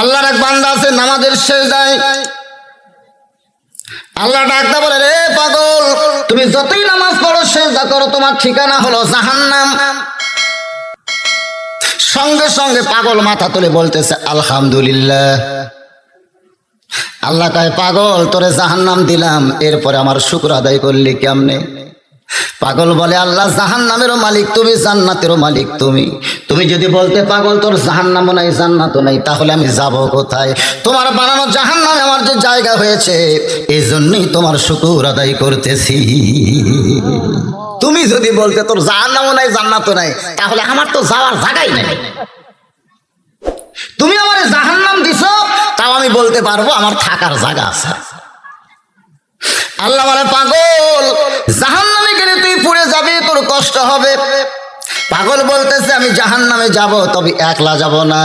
আল্লাহর এক বান্দা আছে নামাজের সেজদায় আল্লাহ ডাকতে বলে, রে পাগল, তুমি যতই নামাজ পড়ো সেজদা করো, তোমার ঠিকানা হলো জাহান্নাম। সঙ্গে সঙ্গে পাগল মাথা তুলে বলতেছে আলহামদুলিল্লাহ। আল্লাহ কয়, পাগল, তোরে জাহান্নাম দিলাম, এরপরে আমার শুকর আদায় করলি কেমনে? পাগল বলে, আল্লাহ জাহান্নামেরও মালিক তুমি, জান্নাতেরও মালিক তুমি। তুমি যদি বলতে পাগল তোর জাহান্নামও নাই জান্নাতও নাই, তাহলে আমি যাব কোথায়? তোমার বানানো জাহান্নামে আমার যে জায়গা হয়েছে, এই জন্যই তোমার শুকর আদায় করতেছি। তুমি যদি বলতে তোর জাহান্নামও নাই জান্নাতও নাই, তাহলে আমার তো যাওয়ার জায়গাই নাই। তুমি আমার জাহান্নাম দিছো, তাও আমি বলতে পারবো আমার থাকার জায়গা আছে। আল্লাহ বলে, পাগল, জাহান্নামে গেলে তুই পুড়ে যাবি, তোর কষ্ট হবে। পাগল বলতেছে, আমি জাহান্নামে যাব, তবে একলা যাব না।